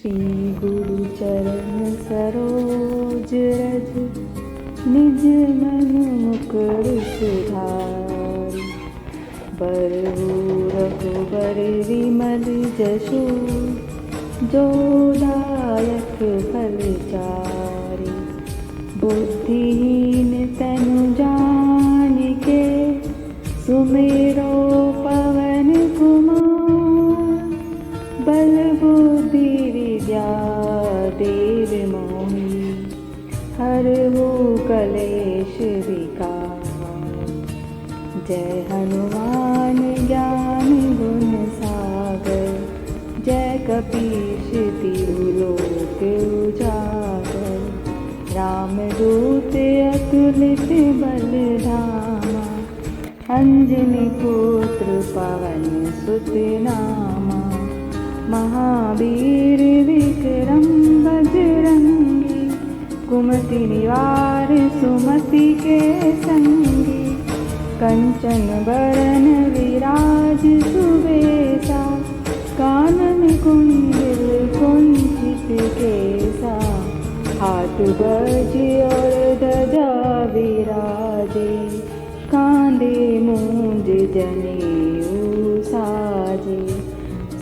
श्री गुरु चरण सरोज रज, निज मन मुकुर सुधारि। बरहु रघुबर विमल जसु, जो दायक फल चारि। बुद्धिहीन तनु जानिके, सुमिरो पवन कुमार। बल बुद्धि विद्या देव मोहि, हरहु कलेश विकार। जय हनुमान ज्ञान गुण सागर, जय कपीश तिहु लोक उजागर। रामदूत अतुलित बल धामा, अंजनी पुत्र पवन सुत नामा। महावीर विक्रम बजरंगी, कुमति निवार सुमति के संगी। कंचन बरन विराज सुबेसा, कानन कुंडल कुंचित केसा। हाथ बज और ध्वजा विराजे, कांधे मूंज जनेऊ साजे।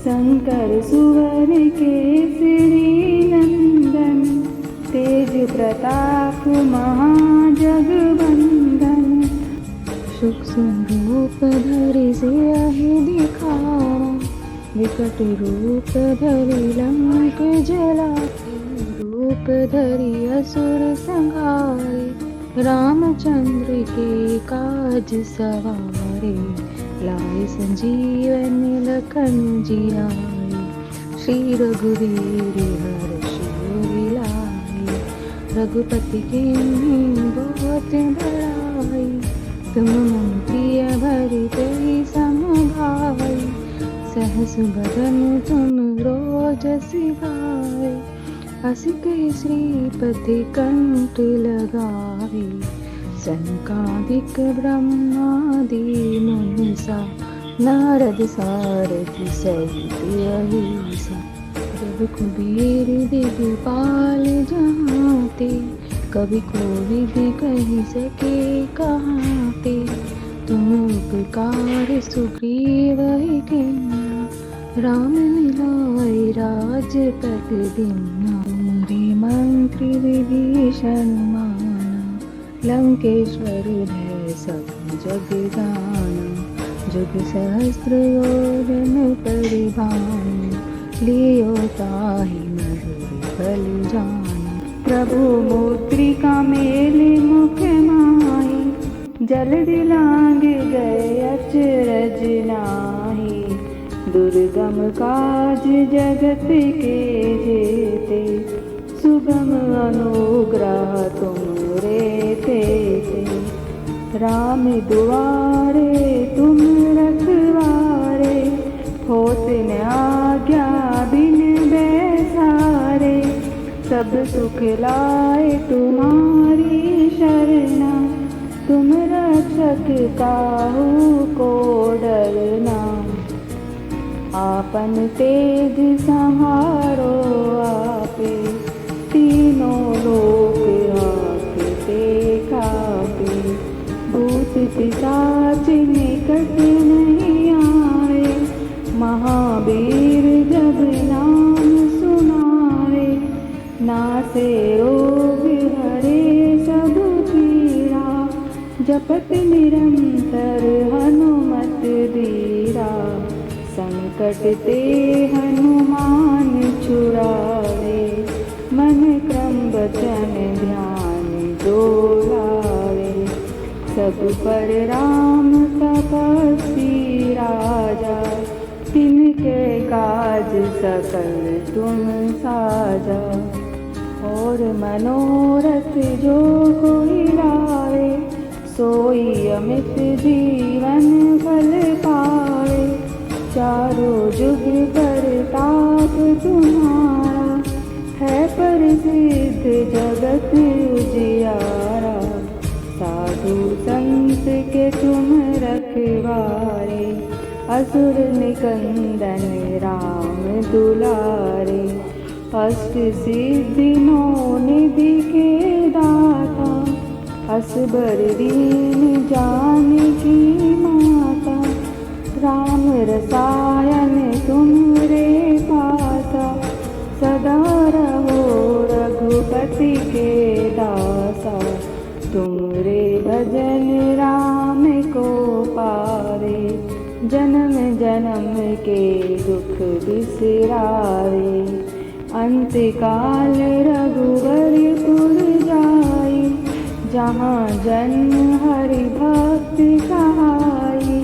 शंकर सुवन केसरी नंदन, तेज प्रताप महाजगवंदन। सूक्ष्म रूप धरि सियहि दिखावा, विकट रूप धरि लंक जलावा। रूप धरि असुर संहारे, रामचंद्र के काज सवारे। लाए संजीवन लखन जियाए, श्री रघुवीर हर्ष उर लाए। रघुपति कीन्ही बहुत बड़ाई, तुम मम प्रिय भरते सम भाई। सहस बदन तुम रोजसि गाए, अस कहि श्रीपति कंठ लगावे। सनकादिक ब्रह्मादि मुनीसा, नारद सारथ सहित अहिसा। जब कुबेर दिगपाल जहांते, कवि कोविद कहि सके कहाते। तुम उपकार सुग्रीव किन्ना, राम मिलाए राजपद दीन्ना। तुम्हारे मंत्र विभीषण माना, लंकेश्वर भय सब जग जाना। जुग सहस्त्र योजन परिभान, लियो ताहि मधुर फल जाना। प्रभु मुद्रिका मेलि मुख माहि, जल्दि लांघ गए अचरज नाहि। दुर्गम काज जगत के जेते, सुगम अनुग्रह तुमरे तेते। राम दुआरे तुम रखवारे, होत न आज्ञा बिन बैसारे। सब सुख लाए तुम्हारी शरणा, तुम रक्षक काहू को डरना। आपन तेज संहारो आपे, तीनों लोक हांकते कापे। भूत पिशाच निकट नहीं आए, महावीर जब नाम सुनाए। नासे रोग हरे सब पीरा, जपत निरंतर हनुमत धीरा। संकट ते हनुमान छुड़ावे, मन क्रम वचन ध्यान जो लावे। सब पर राम तपस्वी राजा, तिनके काज सकल तुम साजा। और मनोरथ जो कोई लावे, सोई अमित जीवन फल पावे। चारों जुग परताप तुम्हारा, है प्रसिद्ध जगत उजियारा। साधु संत के तुम रखवारे, असुर निकंदन राम दुलारे। अष्ट सिद्धि नौ निधि के दाता, असबर दीन जानकी माता, राम रसायन तुमरे पासा, सदा रहो रघुपति के दासा, तुमरे भजन राम को पावे, जन्म जन्म के दुख बिसरावे, अंत काल रघुवरपुर जाई, जहाँ जन्म हरि भक्त कहाई,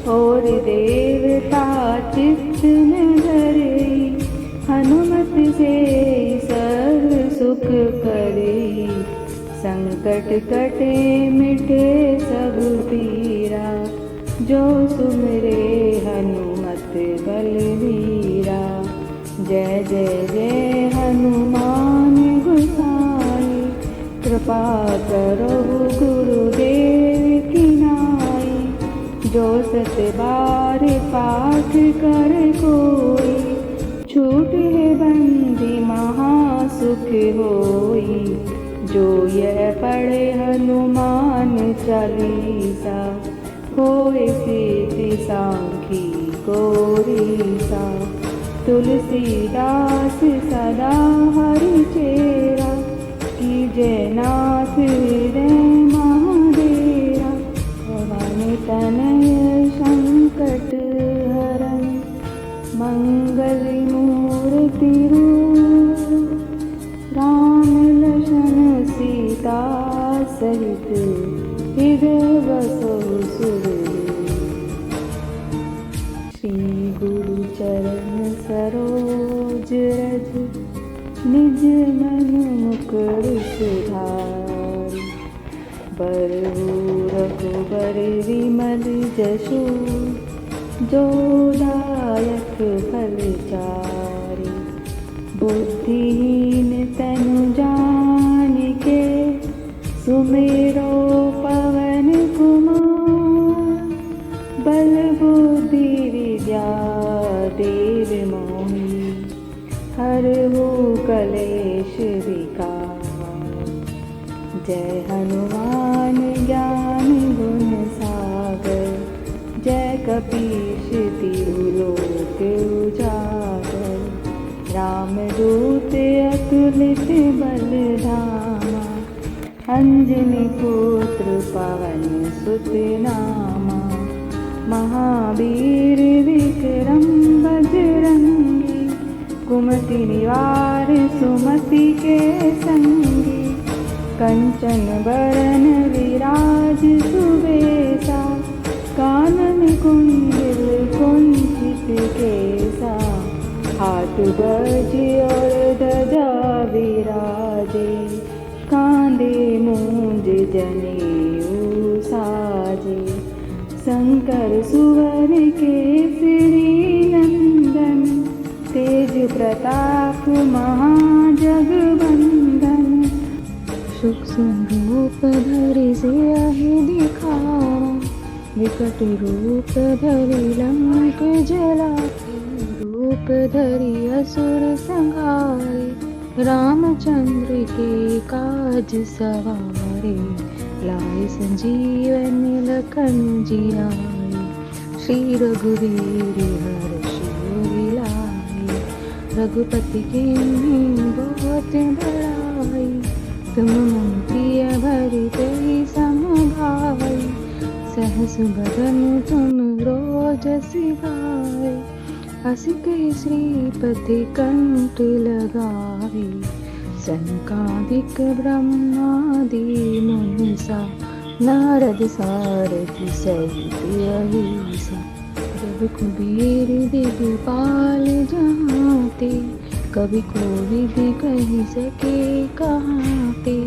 और देवता चित्त न धरई, हनुमत से सर्व सुख करई, संकट कटे मिटे सब पीरा, जो सुमिरे हनुमत बलवीरा। जय जय जय हनुमान गोसाई, कृपा करो गुरुदेव की नाई, जो सत बार पाठ कर कोई, छूटे बंदी महासुख होई, जो यह पढ़े हनुमान चालीसा, होए सिद्धि साखी गौरीसा। तुलसीदास सदा हरि चेरा, कीजय नाथ हृदय महाडेरा, पवन तनय संकट हरन, मंगल मूर्ति रूप, राम लक्ष्मण सीता सहित हृदय बसो सुरभूप। श्री गुरु चरण सरोज रज, निज मन मुकुर सुधारि, बरहु रघुबर विमल जसु, जो दायक फल चारि, बुद्धिहीन तनु जानिके, सुमेरो पवन कुमार, बल बुद्धि विद्या देव मोहि, हरहु कलेश विकार। जय हनुमान ज्ञान गुण सागर, जय कपीश तिहु लोक उजागर, रामदूत अतुलित बल धामा, अंजनी पुत्र पवन सुत नामा, महावीर विक्रम बजरंगी, कुमति निवार सुमति के संगी, कंचन बरन विराज सुबेसा, कानन कुंडल कुंचित केसा, हाथ बज और ध्वजा विराजे, कांधे मूंज जनेऊ साजे, शंकर सुवर केसरी नंदन, तेज प्रताप महाजगवंदन, सूक्ष्म रूप धरि सियहि दिखावा, विकट रूप धरि लंक जलावा, रूप धरि असुर संहारे, रामचंद्र के काज सवारे, लाए संजीवन लखन जियाए, श्री रघुवीर हर्ष उर लाए, रघुपति के बहुत बड़ाई, तुम मम प्रिय भरते सम भाई, सहस बदन तुम रोजस गाए, हँस के श्रीपति कंठ लगावे, सनकादिक ब्रह्मादि मुनीसा, नारद सारथि सहित अहिसा, जब कुबेर दिगपाल जहाँते, कभी कोविद कहि सके कहाते,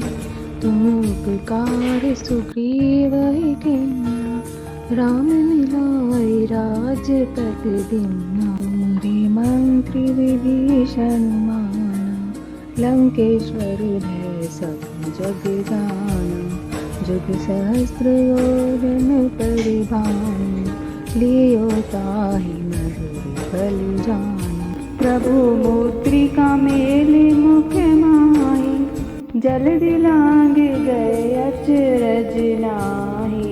तुम उपकार सुग्रीव किन्ना, राम मिलाए राजपद दीन्ना, तुम्हारे मंत्र विभीषण माना, लंकेश्वर भय सब जग जाना, जुग सहस्त्र योजन परिभान, लियो ताहि मधुर फल जाना। प्रभु मुद्रिका मेली मुख माही, जल्दी लांग गए अचरज नाही।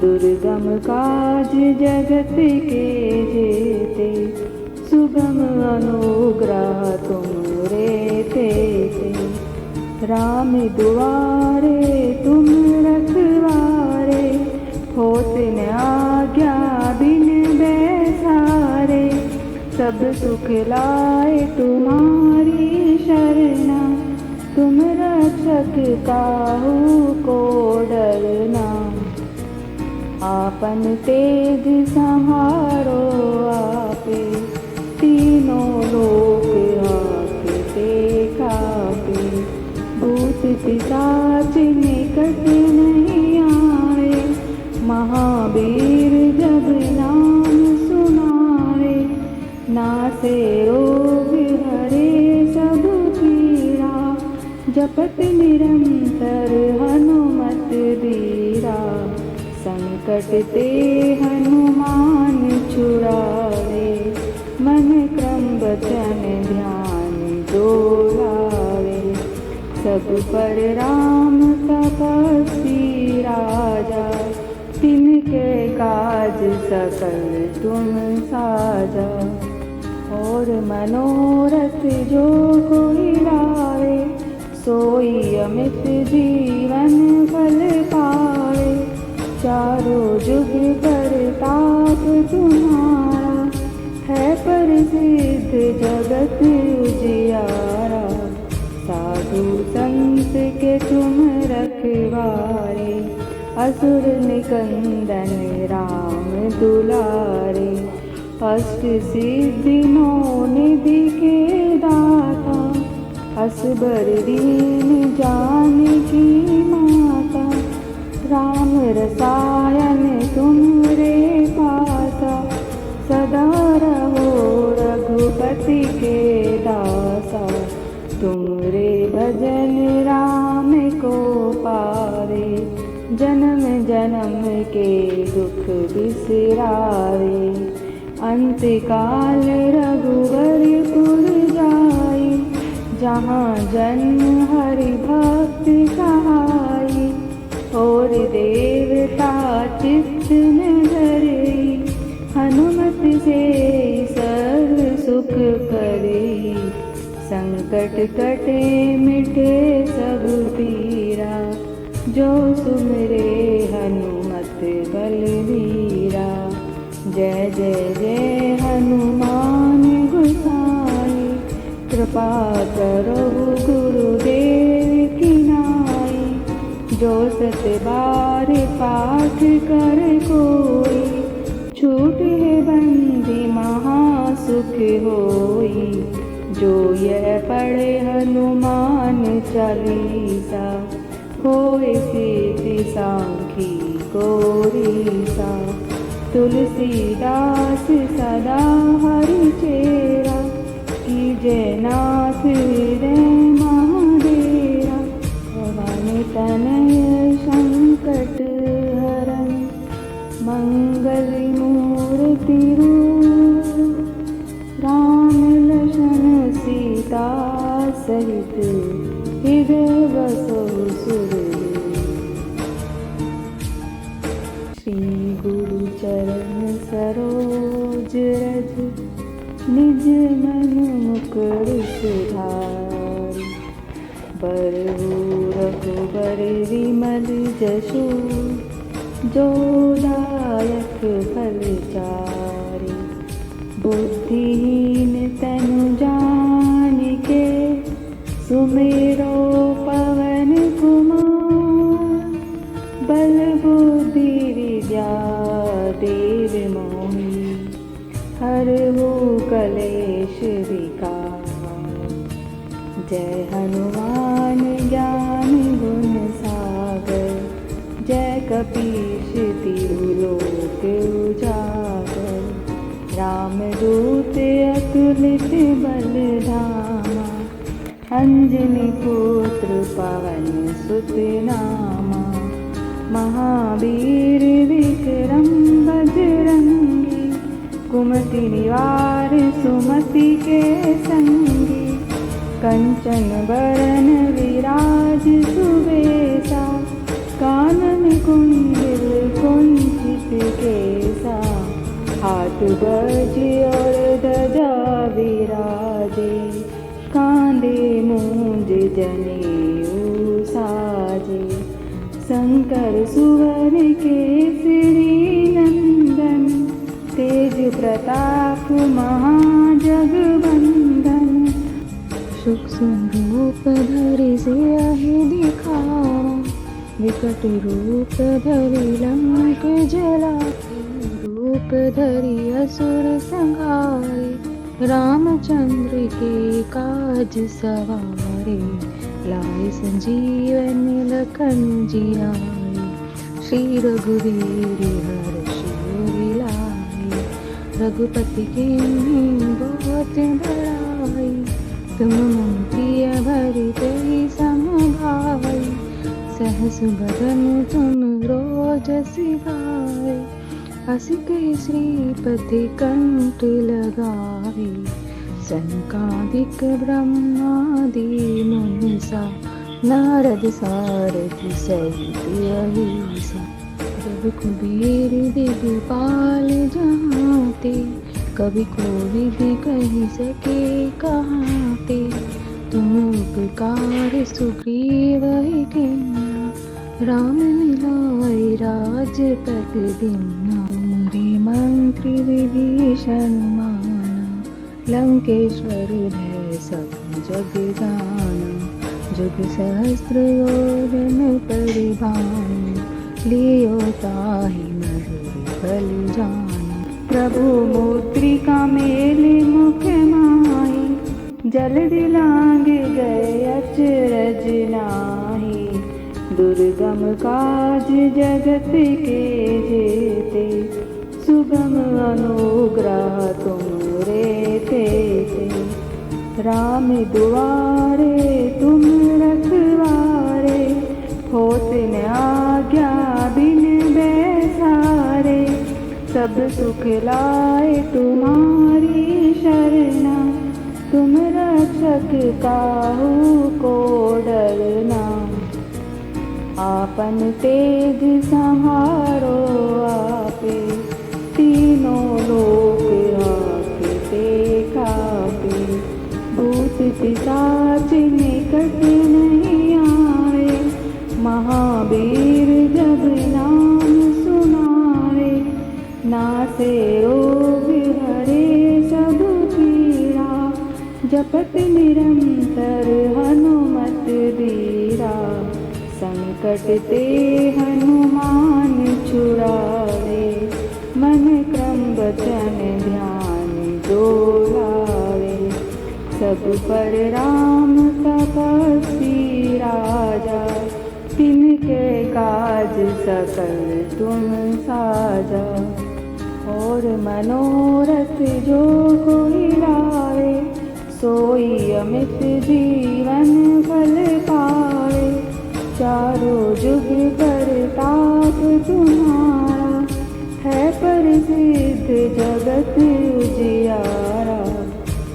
दुर्गम काज जगत के जेते, सुगम अनुग्रह तुम रे ते। राम दुआरे तुम रखवारे, होत न आज्ञा बिन बैसारे। सब सुख लाए तुम्हारी शरणा, तुम रक्षक काहू को डरना। आपन तेज संहारो आपे, तीनों लोक हाकते कापे। भूत पिशाच निकट नहीं आए, महावीर जब नाम सुनाए। नासे रोग हरे सब पीरा, जपत निरंतर हनुमत बीरा। संकट ते हनुमान छुड़ावे, मन क्रम वचन ध्यान डोलावे। सब पर राम तपस्वी राजा, तिनके काज सकल तुम साजा। और मनोरथ जो कोई लावे, सोई अमित जीवन फल पावे। चारों जुग परताप तुम्हारा, है प्रसिद्ध जगत उजियारा। साधु संत के तुम रखवारे, असुर निकंदन राम दुलारे। अष्ट सिद्धि नौ निधि के दाता, असबर दीन जानकी माता। राम रसायन तुम रे पासा, सदा रहो रघुपति के दासा। तुम रे भजन राम को पावे, जन्म जन्म के दुख बिसरावे। अंत काल रघुवरपुर जाई, जहाँ जन्म हरि भक्त कहाई। और देवता चित्त न धरई, हनुमत से सर्व सुख करई। संकट कटे मिटे सब पीरा, जो सुमिरे हनुमत बलवीरा। जय जय जय हनुमान गोसाई, कृपा करो गुरुदेव की नाई। जो सत बार पाठ कर कोई, छूट है बंदी महासुख होई। जो यह पढ़े हनुमान चालीसा, होए सिद्धि सांखी गौरीसा। तुलसीदास सदा हरि चेरा, कीजय नाथ हृदय महाडेरा। भवानी तनय संकट हरन, मंगल मूर्ति रूप। राम लक्ष्मण सीता सहित, हृदय बसो सुरभूप। श्री गुरु चरण सरोज रज, निज मन मुकुर सुधारि। बरहु रघुबर विमल जसु, जो दायक फल चारि। बुद्धिहीन तनु जानिके, सुमेरो पवन कुमार। बल बुद्धि विद्या देव मोहि, हरहु कलेश विकार। जय हनुमान ज्ञान गुण सागर, जय कपीश तिहु लोक उजागर। रामदूत अतुलित बल धामा, अंजनी पुत्र पवन सुत नामा। महावीर विक्रम बजरंगी, कुमति निवार सुमति के संगी। कंचन बरन विराज सुबेसा, कानन कुंडल कुंचित केसा। हाथ बज और ध्वजा विराजे, कांधे मूंज जनेऊ साजे। शंकर सुवर केसरी नंदन, तेज प्रताप महाजगवंदन। सूक्ष्म रूप धरि सियहि दिखावा, विकट रूप धरि लंक जलाए। रूप धरि असुर संहारे, रामचंद्र के काज सवारे। लाए संजीवन लखन जियाए, श्री रघुवीर हर्ष उर लाए। रघुपति कीन्ही बहुत बड़ाई, तुम मम प्रिय भरतहि सम भाई। सहस बदन तुम रोजसि गाए, अस कहि श्रीपति कंठ लगावे। सनकादिक ब्रह्मादि मुनीसा, नारद सारथि सहित अहिसा। रघुकुबीर दिगपाल जहांते, कवि कोविद कहि सके कहाते। तुम उपकार सुग्रीव किन्ना, राम मिलाए राजपद दीन्ना। तुमरे मंत्र विभीषण माना, लंकेश्वर भय सब जग जाना। जुग सहस्त्र योजन परिभान, लियो ताहि मधुर फल जान। प्रभु मुद्रिका मेलि मुख माहि, जल्दि लांघ गए अचरज नाहि। दुर्गम काज जगत के जेते, सुगम अनुग्रह तुमरे तेते। राम दुआरे तुम रखवारे, होत न आज्ञा बिन बैसारे। सब सुख लाए तुम्हारी शरणा, तुम रक्षक काहू को डरना। आपन तेज संहारो आपे, तीनों लोक राखते कापे। भूत पिशाच निकट नहीं आए, महावीर जब नाम सुनाए। नासे रोग हरे सब पीड़ा, जपत निरंतर हनुमत बीरा। संकट ते हनुमान छुड़ावे, मन क्रम वचन ध्यान जो लावे। सब पर राम तपस्वी राजा, तिनके काज सकल तुम साजा। और मनोरथ जो कोई लावे, सोई अमित जीवन फल पावे। चारों जुग परताप तुम्हारा, है प्रसिद्ध जगत उजियारा।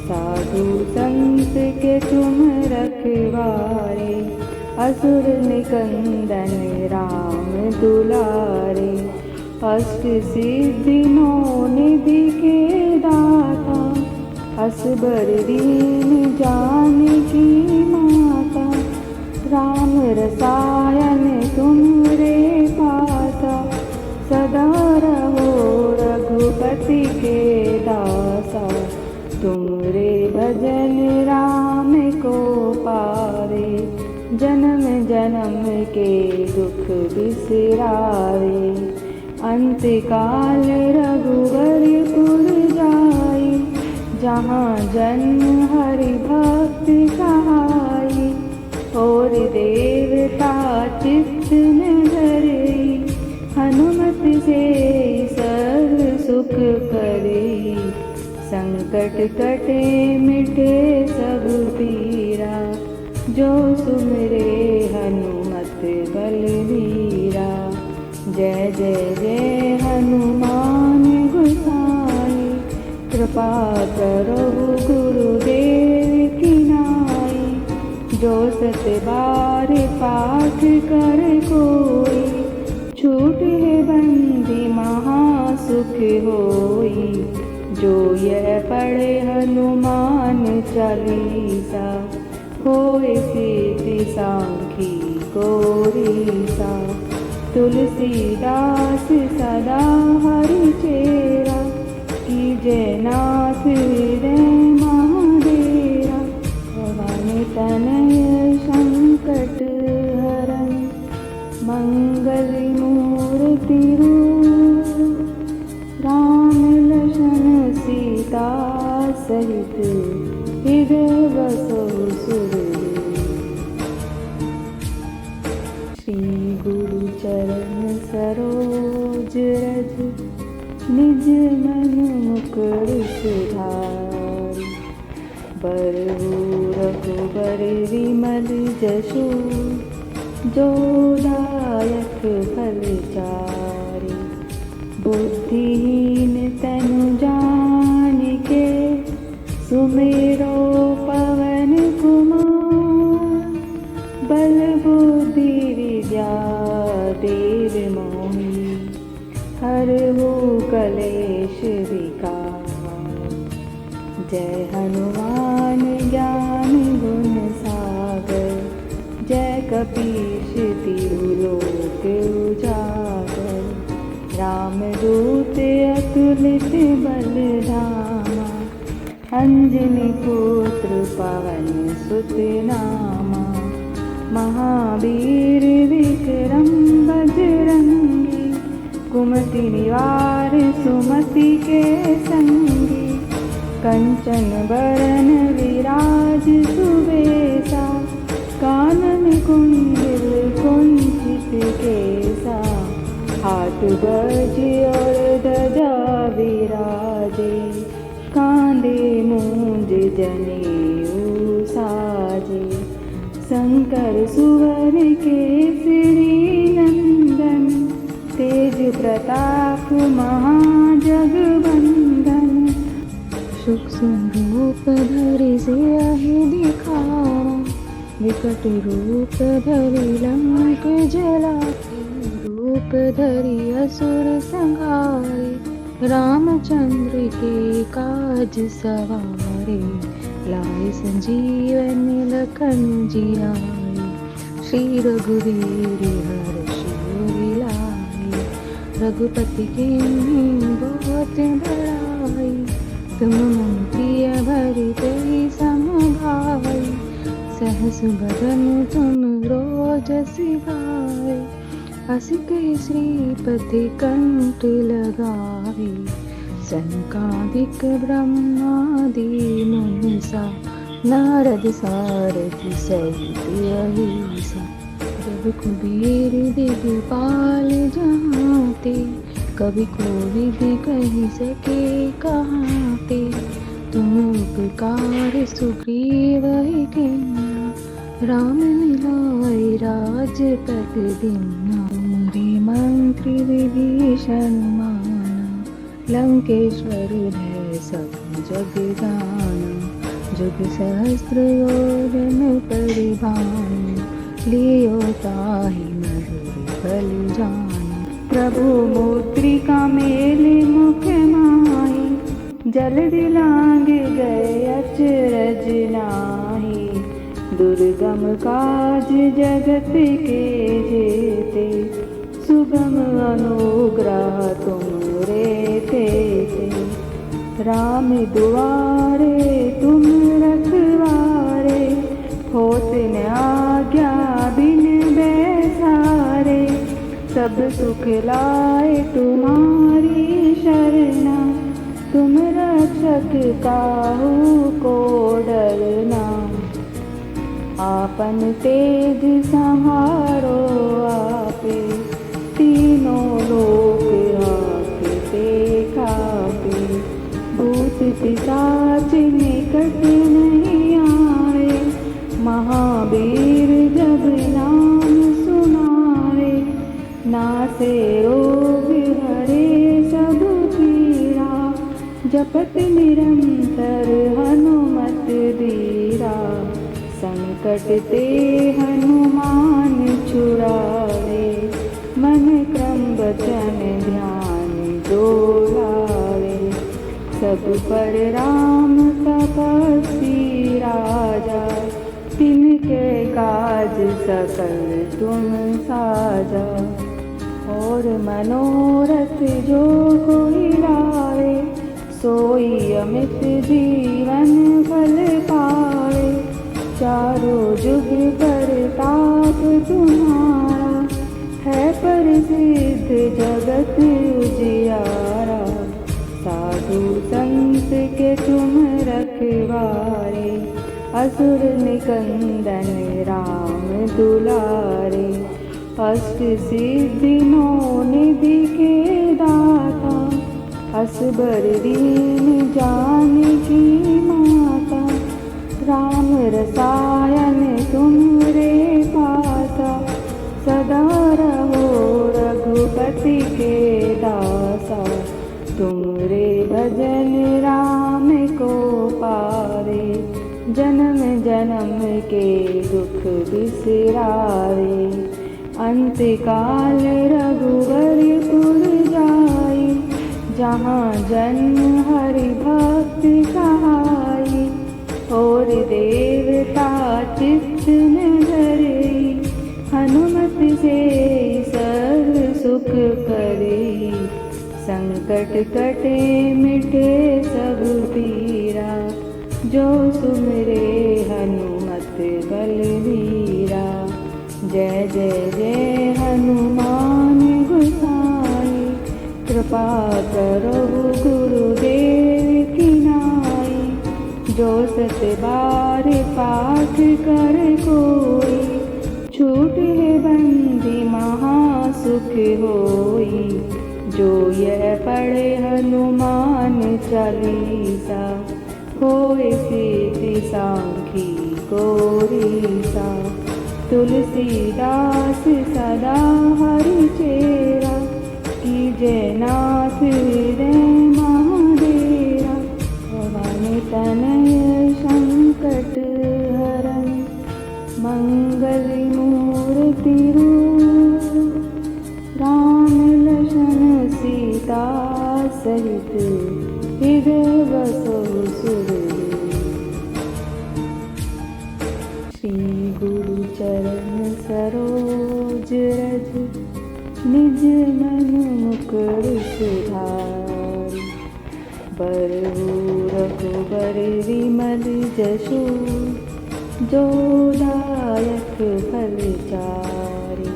साधु संत के तुम रखवारे, असुर निकंदन राम दुलारे। अष्ट सिद्धि नौ निधि के दाता, असबर दीन जानकी माता। राम रसायन तुमरे पासा, सदा रहो रघुपति के दासा। तुमरे भजन राम को पावे, जन्म जन्म के दुख बिसरावे। अंत काल रघुवरपुर जाई, जहाँ जन्म हरि भक्त कहाई। और देवता चित्त न धरई, हनुमत से सर्व सुख करई। संकट कटे मिटे सब पीरा, जो सुमिरे हनुमत बलवीरा। जय जय जय हनुमान गोसाई, कृपा कृपा करो गुरुदेव की नाई। जो 7 बार पाठ कर कोई, छूट है बंदी महासुख होई। जो यह पढ़े हनुमान चालीसा, होए सिद्धि सांखी गौरीसा। तुलसीदास सदा हरि चेरा, कीजे नाथ हृदय महाडेरा। पवन तनय संकट हरन, मंगल मूर्ति रूप। राम लखन सीता सहित, हृदय बसो सुरभूप। श्री गुरु चरण सरोज रज, निज मन मुकुर सुधारि। बरहु रघुबर विमल जसु, जो दायक फल चारि। बुद्धिहीन तनु जानिके, सुमेरो पवन कुमार। बल बुद्धि विद्या देव मोहि, हरहु कलेश विकार। जय हनुमान ज्ञान गुण सागर, जय कपीश तिहु लोक उजागर। रामदूत अतुलित बल धामा, अंजनी पुत्र पवन सुत नामा। महावीर विक्रम बजरंगी, कुमति निवार सुमति के संगी। कंचन बरन विराज सुबेसा, कानन कुंडल कुंचित केसा। हाथ गज और ध्वजा विराजे, कांधे मूंज जनेऊ साजे। शंकर सुवन केसरी नंदन, तेज प्रताप महाजगवंदन। सूक्ष्म रूप धरि सियहि दिखावा, विकट रूप धरि लंक जलावा। रूप धरि असुर संहारे, रामचंद्र के काज सवारे। लाए संजीवन लखन जियाए, श्री रघुवीर हर्ष उर लाए। रघुपति के बहुत बड़ाई, तुम मम प्रिय भरत सम भाई। सहस बदन तुम रोजस गाए, अस कहि श्रीपति कंठ लगावे। सनकादिक ब्रह्मादि मुनीसा, नारद सारथि सहित अहिसा। जब कुबेर दिगपाल जहांते, कवि कोविद कहि सके कहाते। तुम उपकार सुग्रीव कीन्हा, राम मिलाए राजपद दीन्हा। तुमरे मंत्र विभीषण माना, लंकेश्वर भय सब जग जाना। जुग सहस्त्र योजन परिभान, लियो ताहि मधुर फल जान। प्रभु मुद्रिका मेलि मुख माहि, जल्दि लांघ गए अचरज नाहि। दुर्गम काज जगत के जेते, सुगम अनुग्रह तुमरे तेते। राम दुआरे तुम रखवारे, होत न आज्ञा बिन बैसारे। सब सुख लाए तुम्हारी शरणा, तुम रक्षक काहू को डरना। आपन तेज संहारो आपे, तीनों लोक हांकते कापे। भूत पिशाच निकट नहीं आए, महावीर जब नाम सुनाए। नासे रोग हरे सब पीड़ा, जप जपत निरंतर हनुमत धीरा, संकट ते हनुमान छुड़ावे, मन क्रम वचन ध्यान जो लावे। सब पर राम तपस्वी राजा, तिनके काज सकल तुम साजा। और मनोरथ जो कोई लावे, सोई अमित जीवन फल पावे। चारों जुग परताप तुम्हारा, है प्रसिद्ध जगत उजियारा। साधु संत के तुम रखवारे, असुर निकंदन राम दुलारे। अष्ट सिद्धि नौ निधि के दाता, असबर दीन जानकी माता। राम रसायन तुमरे पासा, सदा रहो रघुपति के दासा। तुमरे भजन राम को पावे, जन्म जन्म के दुख बिसरावे। अंत काल रघुवरपुर जाई, जहाँ जन्म हरि भक्त कहाई। और देवता चित्त न धरई, हनुमत से सर्व सुख करई। संकट कटे मिटे सब पीरा, जो सुमिरे हनुमत बलवीरा। जय जय जय हनुमान गोसाई, कृपा करो गुरुदेव की नाई। जो सत बार पाठ कर कोई, छूट है बंदी महासुख होई। जो यह पढ़े हनुमान चालीसा, होए सिद्धि साखी गौरीसा। तुलसीदास सदा हरि चेरा, कीजय नाथ हृदय महाडेरा। पवन तनय संकट हरन, मंगल मूर्ति रूप। राम लखन सीता सहित, हृदय बसो सुरभूप। श्री गुरु चरण सरोज रज, निज मन मुकुर सुधारि। बरहु रघुबर विमल जसु, जो दायक फल चारि।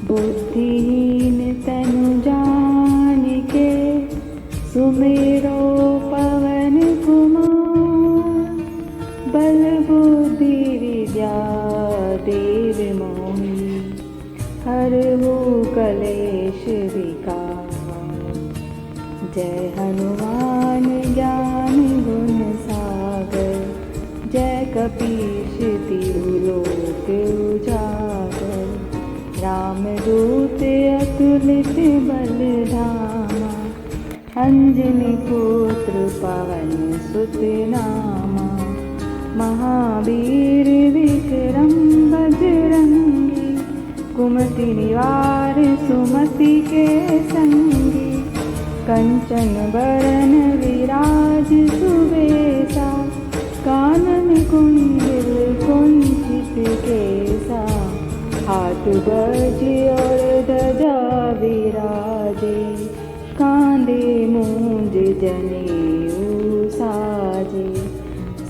बुद्धिहीन तनु जानिके, सुमिरो पवन कुमार। बल बुद्धि विद्या देव मोहि, हरहु कलेश विकार। जय हनुमान ज्ञान गुण सागर, जय कपीश तिहु लोक उजागर। रामदूत अतुलित बल धामा, अंजनी पुत्र पवन सुत नामा। महावीर विक्रम बजरंगी, कुमति निवार सुमति के संगी। कंचन बरन विराज सुबेसा, कानन कुंडल कुंचित केसा। हाथ बज्र और ध्वजा विराजे, कांधे मूंज जनेऊ साजे।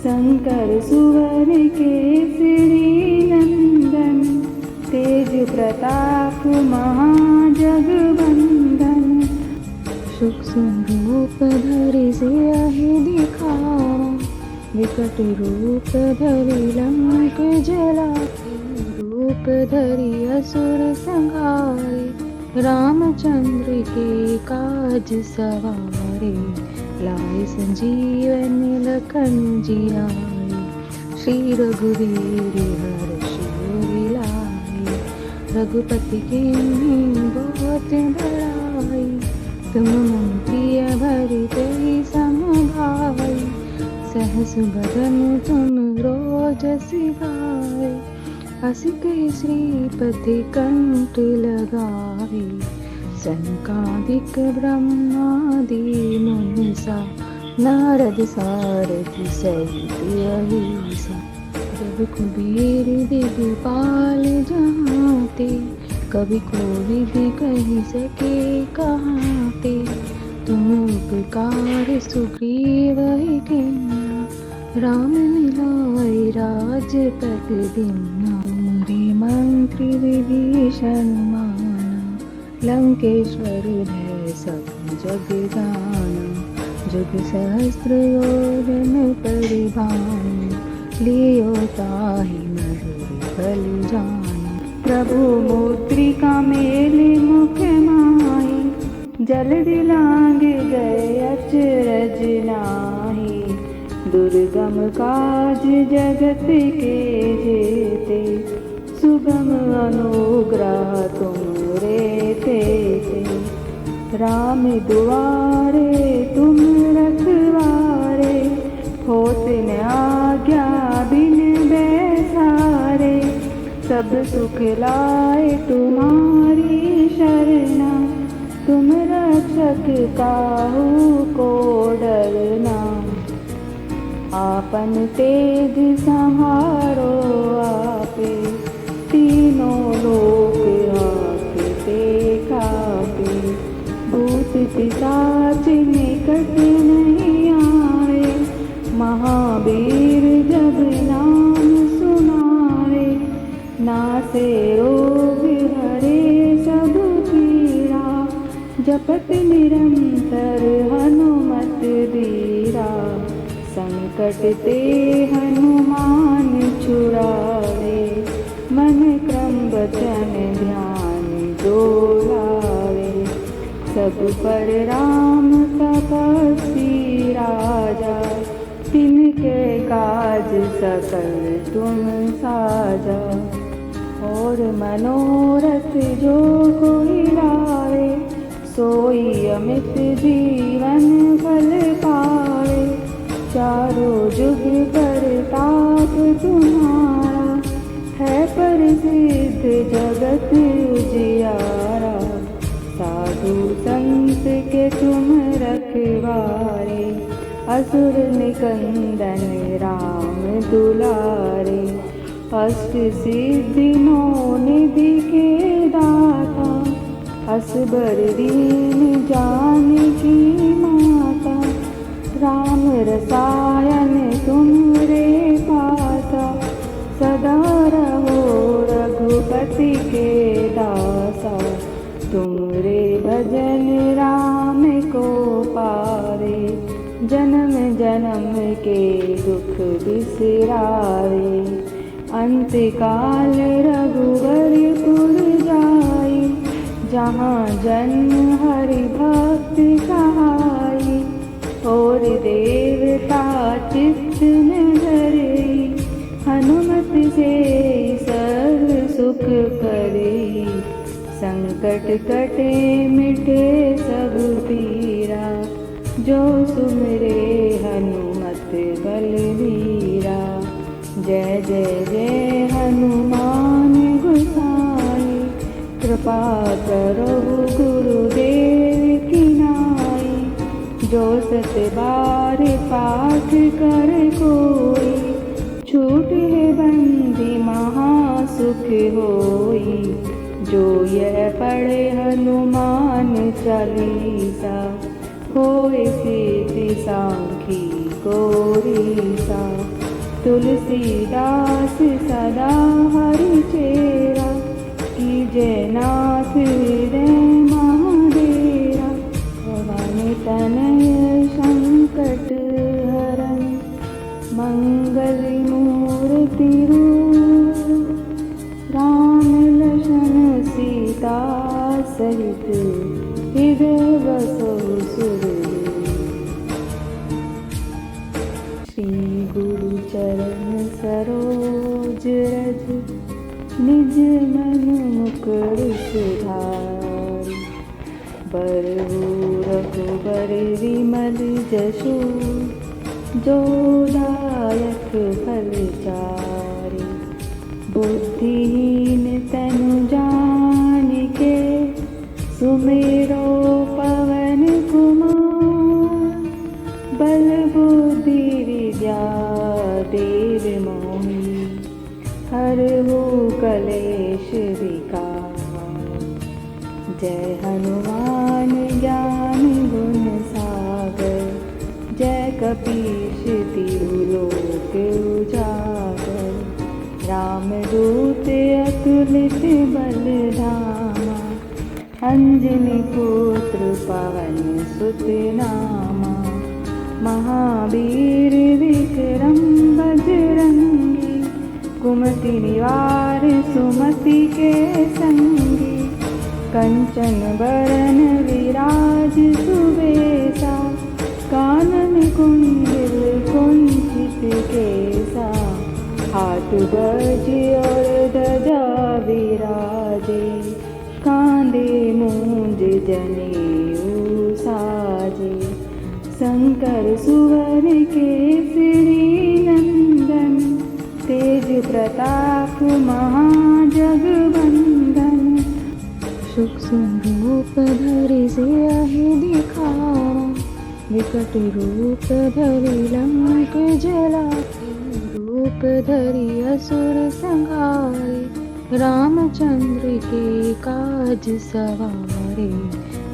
शंकर सुवर केसरी नंदन, तेज प्रताप महाजगवंदन। सूक्ष्म रूप धरि सियहि दिखावा, विकट रूप धरि लंक जलावा। रूप धरि असुर संहारे, रामचंद्र के काज सवारे। लाए संजीवन लखन जियाए, श्री रघुवीर हर्ष उर लाए। रघुपति कीन्ही बहुत बड़ाई, तुम मन प्रिय भरते समभाई, सहस बदन तुम रोज सिगाए। हस के श्रीपति कंठ लगावे, सनकादिक ब्रह्मादि मुनिसा, नारद सारथि सहित अहिसा। जब कुबेर दिगपाल जहाँ ते, कवि कोविद कहि सके कहाँ ते। तुम उपकार सुग्रीव किन्ना, राम मिलाए राजपद दीन्हा। तुमरे मंत्री विभीषण माना, लंकेश्वर भय सब जग जाना। जुग सहस्त्र योजन परिभान, लियो ताहि मधुर फल जान। प्रभु मुद्रिका मेलि मुख माहि, जल्दि लांघ गए अचरज नाहि। दुर्गम काज जगत के जेते, सुगम अनुग्रह तुमरे तेते। राम दुआरे तुम रखवारे, होत न आज्ञा बिन बैसारे। सब सुख लाए तुम्हारी शरणा, तुम रक्षक काहू को डरना। आपन तेज संहारो आपे, तीनों लोक हांकते कापे। भूत पिशाच निकट नहीं आए, महावीर जब नाम सुनाए। नासे रोग हरे सब पीरा, जपत निरंतर हनुमत बीरा। संकट ते हनुमान छुड़ावे, मन क्रम वचन ध्यान जो लावे। सब पर राम तपस्वी राजा, तिनके काज सकल तुम साजा। और मनोरथ जो कोई लावे, सोई अमित जीवन फल पावे। चारों जुग परताप तुम्हारा, है प्रसिद्ध जगत उजियारा। साधु संत के तुम रखवारे, असुर निकंदन राम दुलारे। अष्ट सिद्धि नौ निधि के दाता, असबर दीन जानकी माता। राम रसायन तुमरे पासा, सदा रहो रघुपति के दासा। तुमरे भजन राम को पावे, जन्म जन्म के दुख बिसरावे। अंत काल रघुवरपुर जाई, जहाँ जन्म हरि भक्त कहाई। और देवता चित्त में धरई, हनुमत से सर्व सुख करई। संकट कटे मिटे सब पीरा, जो सुमिरे हनुमत बलवीरा। जय जय जय हनुमान गोसाई, कृपा करो गुरुदेव की नाई। जो सत बार पाठ कर कोई, छूटे बंदी महासुख होई। जो यह पढ़े हनुमान चालीसा, होए सिद्धि साखी गौरीसा। तुलसीदास सदा हरि चेरा, कीजय नाथ हृदय महाडेरा। पवन तनय संकट हरन, मंगल मूर्ति रूप। राम लखन सीता सहित, हृदय बसो सुरभूप। श्री गुरु चरण सरोज रज, निज मन मुकुर सुधारि। बरहु रघुबर विमल जसु, जो दायक फल चारि। बुद्धिहीन तनु जानिके, सुमेरो पवन कुमार। बल बुद्धि विद्या देव मोहि, हरहु कलेश विकार। जय हनुमान ज्ञान गुण सागर, जय कपीश तिहु लोक उजागर। रामदूत अतुलित बल धामा, अंजनी पुत्र पवन सुत नामा। महावीर विक्रम बजरंगी, कुमति निवार सुमति के संगी। कंचन बरन विराज सुबेसा, कानन कुंडल कुंचित केसा। हाथ बज और ध्वजा विराजे, कांधे मूंज जनेऊ साजे। शंकर सुवन केसरी नंदन, तेज प्रताप महाजगवंदन। सूक्ष्म रूप धरि सियहि दिखावा, विकट रूप धरि लंक जलावा। रूप धरि असुर संहारे, रामचंद्र के काज सवारे।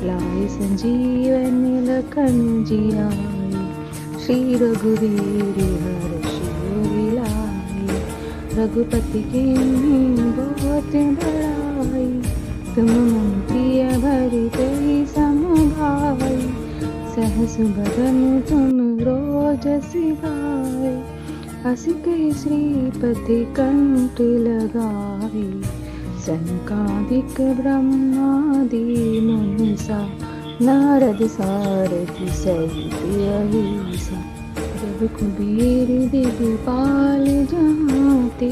लाए संजीवन लखन जियाए, श्री रघुवीर हर्षि उर लाए। रघुपति कीन्ही बहुत बड़ाई, तुम मम प्रिय भरते सम भाई। सहस बदन तुम रोजसि गाए, अस कहि श्रीपति कंठ लगाए। सनकादिक ब्रह्मादि मुनीसा, नारद सारथ सहित अहिसा। जब कुबेर दिगपाल जहांते,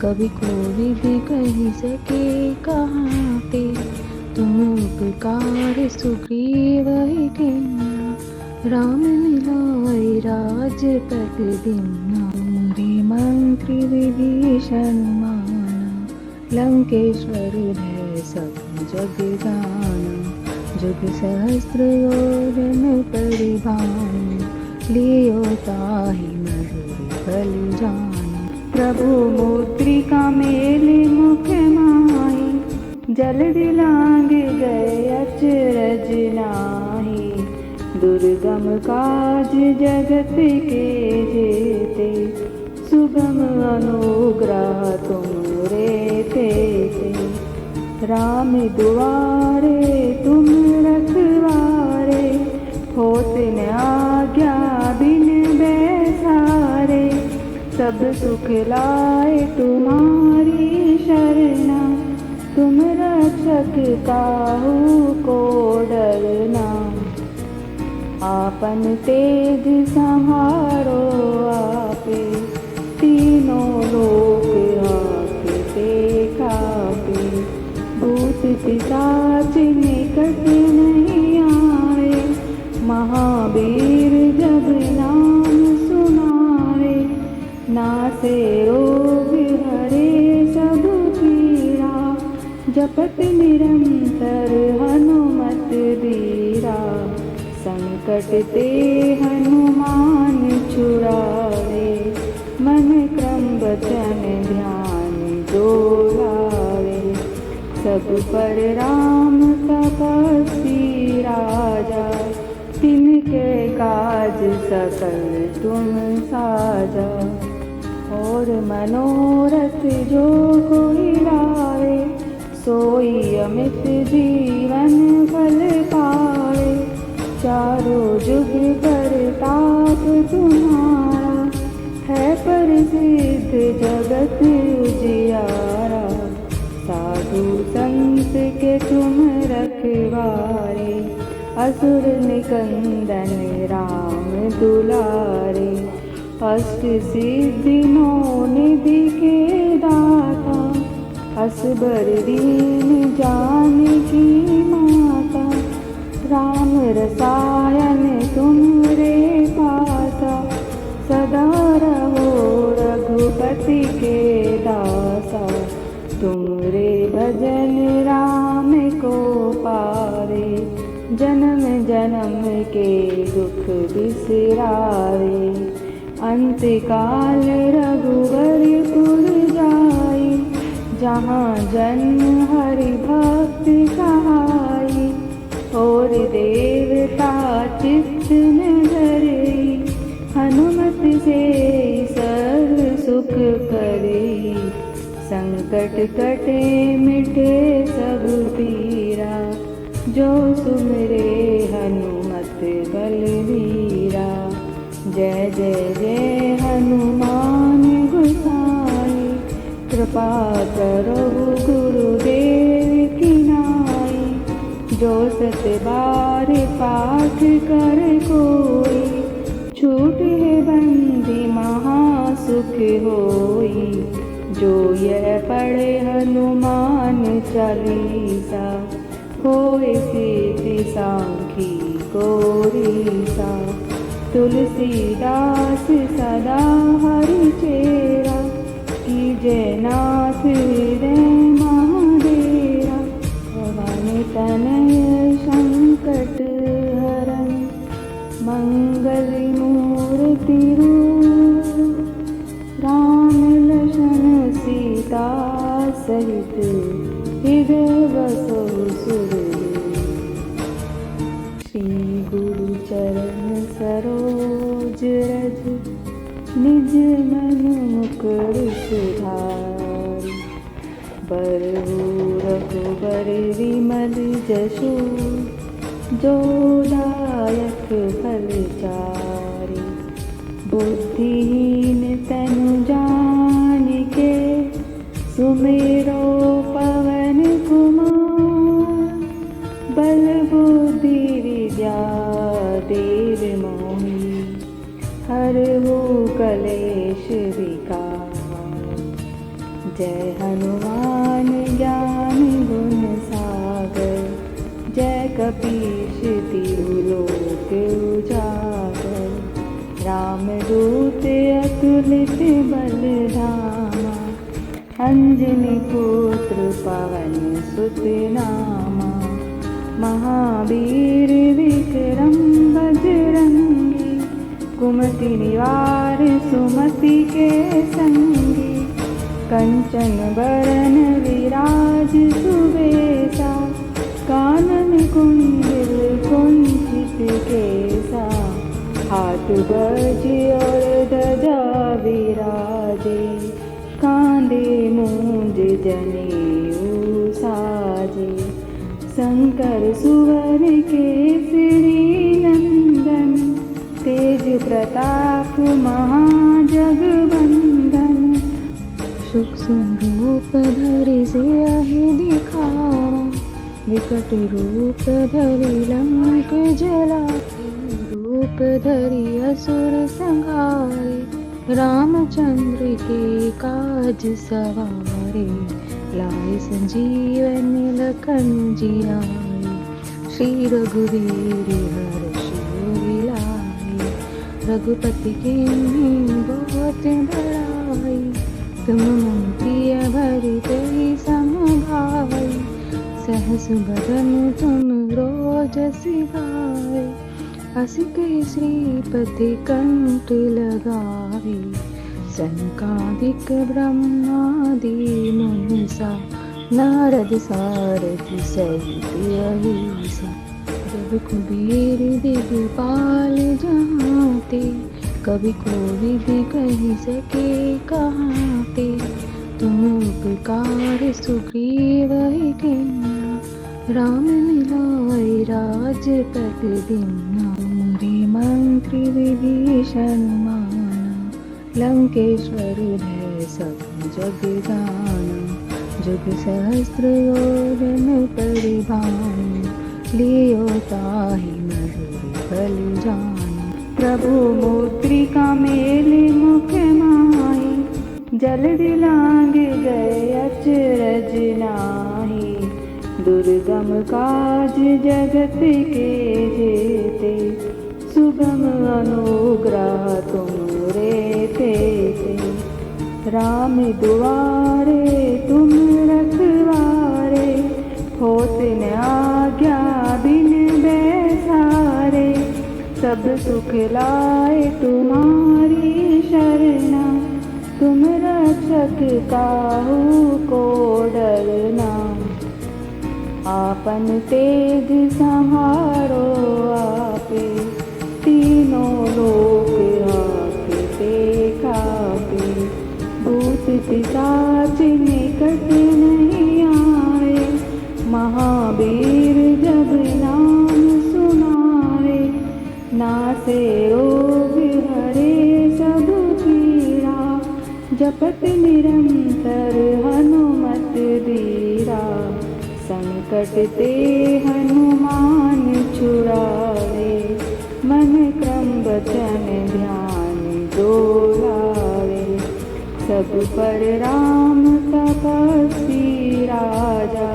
कवि कोविद कहि सके कहाते। तुम उपकार सुग्रीव किन्ना, राम मिलाए राजपद दीन्हा। तुम्हारे मंत्र विभीषण माना, लंकेश्वर भय सब जग जाना। जुग सहस्त्र योजन परिभान, लियो ताहि मधुर फल जान। प्रभु मुद्रिका मेलि मुख माहि, जल्दि लांघ गए अचरज नाहि। दुर्गम काज जगत के जेते, सुगम अनुग्रह तुमरे तेते। राम दुआरे तुम रखवारे, होत न आज्ञा बिन बैसारे। सब सुख लाए तुम्हारी शरणा, तुम रक्षक काहू को डरना। आपन तेज संहारो आपे, तीनों लोक हांकते कापे। भूत पिशाच निकट नहीं आए, महावीर जब नाम सुनाए। नासे रोग हरे सब पीरा, जपत निरंतर हनुमत बीरा। संकट ते हनुमान छुड़ावे, मन क्रम वचन ध्यान जो लावे। सब पर राम तपस्वी राजा, तिनके काज सकल तुम साजा। और मनोरथ जो कोई लावे, सोई अमित जीवन फल पावे। चारों जुग परताप तुम्हारा, है प्रसिद्ध जगत उजियारा। साधु संत के तुम रखवारे, असुर निकंदन राम दुलारे। अष्ट सिद्धि नौ निधि के दाता, असबर दीन जानकी माता। राम रसायन तुम रे पासा, सदा रहो रघुपति के दासा। तुम रे भजन राम को पावे, जन्म जन्म के दुख बिसरावे। अंत काल रघुवर पुर जाई, जहाँ जन्म हरि भक्त कहाई। और देवता चित्त न धरई, हनुमत से सर्व सुख करई। संकट कटे मिटे सब पीरा, जो सुमिरे हनुमत बलवीरा। जय जय जय हनुमान गोसाई, कृपा करो गुरुदेव की नाई। जो सत बार पाठ कर कोई, छूट है बंदी महासुख होई। जो यह पढ़े हनुमान चालीसा, होए सिद्धि सांखी गौरीसा। तुलसीदास सदा हरि चेरा, कीजे नाथ हृदय महाडेरा। पवन तनय संकट हरन, मंगल मूर्ति रूप। राम लखन सीता सहित, हृदय बसो सुरभूप। श्री गुरु चरण सरोज रज, निज मन मुकुर सुधारि। बरहु रघुबर विमल जसु, जो दायक फल चारि। बुद्धिहीन तनु जानिके, सुमिरो पवन कुमार। बल बुद्धि विद्या देव मोहि, हरहु कलेश विकार। जय हनुमान ज्ञान गुण सागर, जय कपीश तिहु लोक उजागर। रामदूत अतुलित बल धामा, अंजनी पुत्र पवन सुत नामा। महावीर विक्रम बजरंगी, कुमति निवार सुमति के संगी। कंचन बरन विराज सुबेसा, कानन कुंडल कुंचित केसा। हाथ बज्र और ध्वजा विराजे, कांधे मूंज जनेऊ साजे। शंकर सुवर केसरी नंदन, तेज प्रताप महाजगवंदन। सूक्ष्म रूप धरि सियहि दिखावा, विकट रूप धरि लंक जलावा। रूप धरि असुर संहारे, रामचंद्र के काज सवारे। लाए संजीवन लखन जियाए, श्री रघुवीर हर्ष उर लाए। रघुपति कीन्ही बहुत बड़ाई, तुम मम प्रिय भरत सम भाई। सहस बदन तुम रोजस गाए, अस कहि श्रीपति कंठ लगावे। सनकादिक ब्रह्मादि मुनीसा, नारद सारथ सहित अहिसा। जब कुबेर दिगपाल जहाँते, कवि कोविद कहि सके कहाते। तुम उपकार सुग्रीव किन्ना, राम मिलाए राजपद दीन्हा। तुमरे मंत्री विभीषण माना, लंकेश्वर भय सब जग जाना। जुग सहस्त्र योजन परिभान, लियो ताहि मधुर फल जान। प्रभु मुद्रिका मेलि मुख माहि, जल्दी लांघ गए अचरज नाहि। दुर्गम दुर्गम काज जगत के जेते, सुगम अनुग्रह तुम रे थे। राम दुआरे तुम रखवारे, होत न आज्ञा बिन बैसारे। सब सुख लाए तुम्हारी शरणा, तुम रक्षक काहू को डरना। आपन तेज संहारो आपे, तीनों लोक आपते खापे। भूत पिशाच निकट नहीं आए, महावीर जब नाम सुनाए। नासे रोग हरे सब पीड़ा, जपत निरंतर हनुमत धीरा। संकट ते हनुमान छुड़ावे, मन क्रम वचन ध्यान जो लावे। सब पर राम तपस्वी राजा,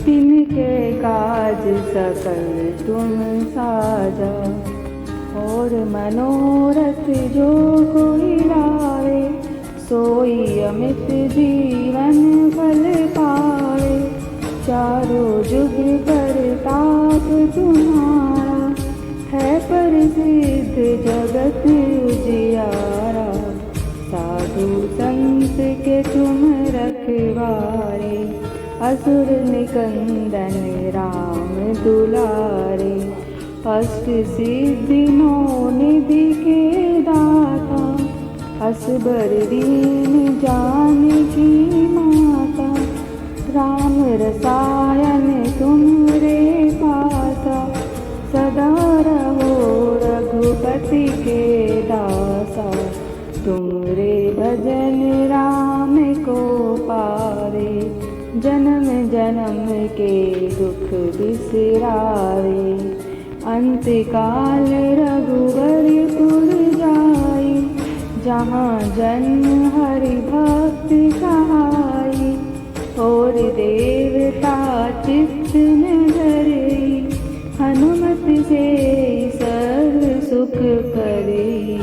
तिनके काज सकल तुम साजा। और मनोरथ जो कोई लावे, सोई अमित जीवन फल पावे। चारों जुग परताप तुम्हारा, है प्रसिद्ध जगत उजियारा। साधु संत के तुम रखवारे, असुर निकंदन राम दुलारे। अष्ट सिद्धि नौ निधि के दाता, असबर दीन जानकी माता। राम रसायन तुम रे पासा, सदा रहो रघुपति के दासा। तुम रे भजन राम को पावे, जन्म जन्म के दुख बिसरावे। अंत काल रघुवरपुर जाई, जहाँ जन्म हरि भक्त कहाई। और देवता चित्त न धरई, हनुमत से सर्व सुख करई।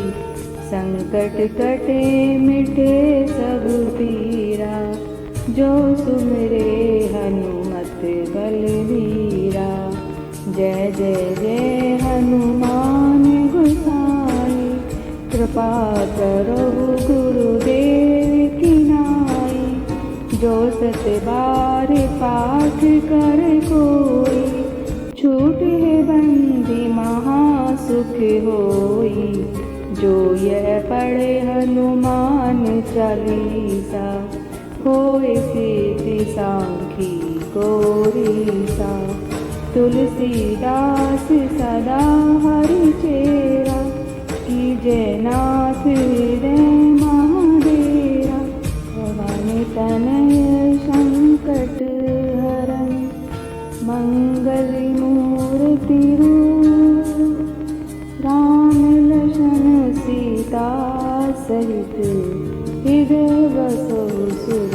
संकट कटे मिटे सब पीरा, जो सुमिरे हनुमत बलवीरा। जय जय जय हनुमान गोसाई, कृपा करो गुरुदेव की नाई। जो सत बार पाठ कर कोई, छूटे बंदी महासुख होई। जो यह पढ़े हनुमान चालीसा, होए सिद्धि साखी गौरीसा। तुलसीदास सदा हरि चेरा, कीजय नाथ हृदय महाडेरा। पवन तनय संकट हरन, मंगल मूर्ति रूप। राम लखन सीता सहित हृदय बसहु सुख।